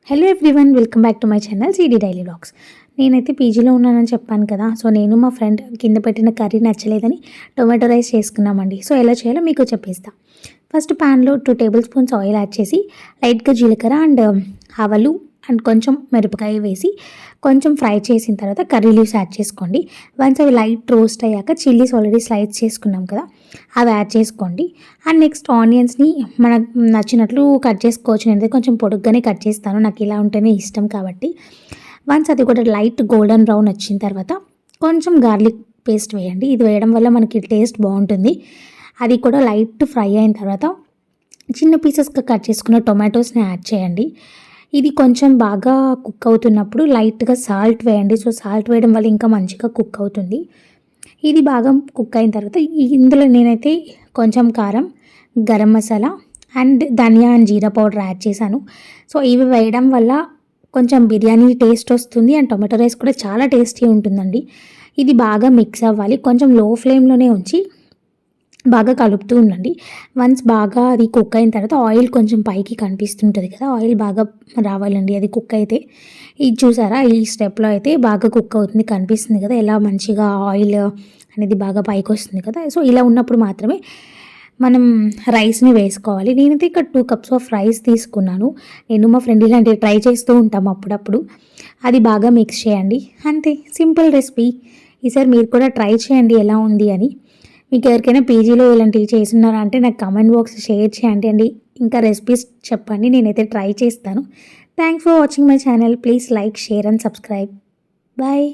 Hello everyone, welcome back to my channel CD daily vlogs. నేనైతే పీజీలో ఉన్నానని చెప్పాను కదా. సో నేను మా ఫ్రెండ్ కింద పెట్టిన కర్రీ నచ్చలేదని టొమాటో రైస్ చేసుకున్నామండి. సో ఎలా చేయాలో మీకు చెప్పేస్తా. ఫస్ట్ ప్యాన్లో 2 టేబుల్ స్పూన్స్ ఆయిల్ యాడ్ చేసి లైట్గా జీలకర్ర అండ్ ఆవాలు అండ్ కొంచెం మిరపకాయ వేసి కొంచెం ఫ్రై చేసిన తర్వాత కర్రీ లీవ్స్ యాడ్ చేసుకోండి. వన్స్ అవి లైట్ రోస్ట్ అయ్యాక చిల్లీస్ ఆల్రెడీ స్లైస్ చేసుకున్నాం కదా, అవి యాడ్ చేసుకోండి. అండ్ నెక్స్ట్ ఆనియన్స్ని మనకు నచ్చినట్లు కట్ చేసుకోవచ్చు. నేనైతే కొంచెం పొడుగ్గానే కట్ చేస్తాను, నాకు ఇలా ఉంటేనే ఇష్టం కాబట్టి. వన్స్ అది కూడా లైట్ గోల్డెన్ బ్రౌన్ వచ్చిన తర్వాత కొంచెం గార్లిక్ పేస్ట్ వేయండి. ఇది వేయడం వల్ల మనకి టేస్ట్ బాగుంటుంది. అది కూడా లైట్ ఫ్రై అయిన తర్వాత చిన్న పీసెస్గా కట్ చేసుకున్న టొమాటోస్ని యాడ్ చేయండి. ఇది కొంచెం బాగా కుక్ అవుతున్నప్పుడు లైట్గా సాల్ట్ వేయండి. సో సాల్ట్ వేయడం వల్ల ఇంకా మంచిగా కుక్ అవుతుంది. ఇది బాగా కుక్ అయిన తర్వాత ఇందులో నేనైతే కొంచెం కారం, గరం మసాలా అండ్ ధనియా అండ్ జీరా పౌడర్ యాడ్ చేశాను. సో ఇవి వేయడం వల్ల కొంచెం బిర్యానీ టేస్ట్ వస్తుంది అండ్ టొమాటో రైస్ కూడా చాలా టేస్టీ ఉంటుందండి. ఇది బాగా మిక్స్ అవ్వాలి. కొంచెం లో ఫ్లేమ్లోనే ఉంచి బాగా కలుపుతూ ఉండండి. వన్స్ బాగా అది కుక్ అయిన తర్వాత ఆయిల్ కొంచెం పైకి కనిపిస్తుంటుంది కదా, ఆయిల్ బాగా రావాలండి అది కుక్ అయితే. ఇది చూసారా, ఈ స్టెప్లో అయితే బాగా కుక్ అవుతుంది, కనిపిస్తుంది కదా ఎలా మంచిగా ఆయిల్ అనేది బాగా పైకి వస్తుంది కదా. సో ఇలా ఉన్నప్పుడు మాత్రమే మనం రైస్ని వేసుకోవాలి. నేనైతే ఇక్కడ 2 కప్స్ ఆఫ్ రైస్ తీసుకున్నాను. నేను మా ఫ్రెండ్ ఇలాంటివి ట్రై చేస్తూ ఉంటాం అప్పుడప్పుడు. అది బాగా మిక్స్ చేయండి. అంతే, సింపుల్ రెసిపీ. ఈసారి మీరు కూడా ట్రై చేయండి ఎలా ఉంది అని. మీకు ఎవరికైనా పీజీలో ఇలాంటివి చేస్తున్నారా అంటే నాకు కామెంట్ బాక్స్ షేర్ చేయండి అండి. ఇంకా రెసిపీస్ చెప్పండి, నేనైతే ట్రై చేస్తాను. Thanks for watching my channel. Please like, share and subscribe. Bye.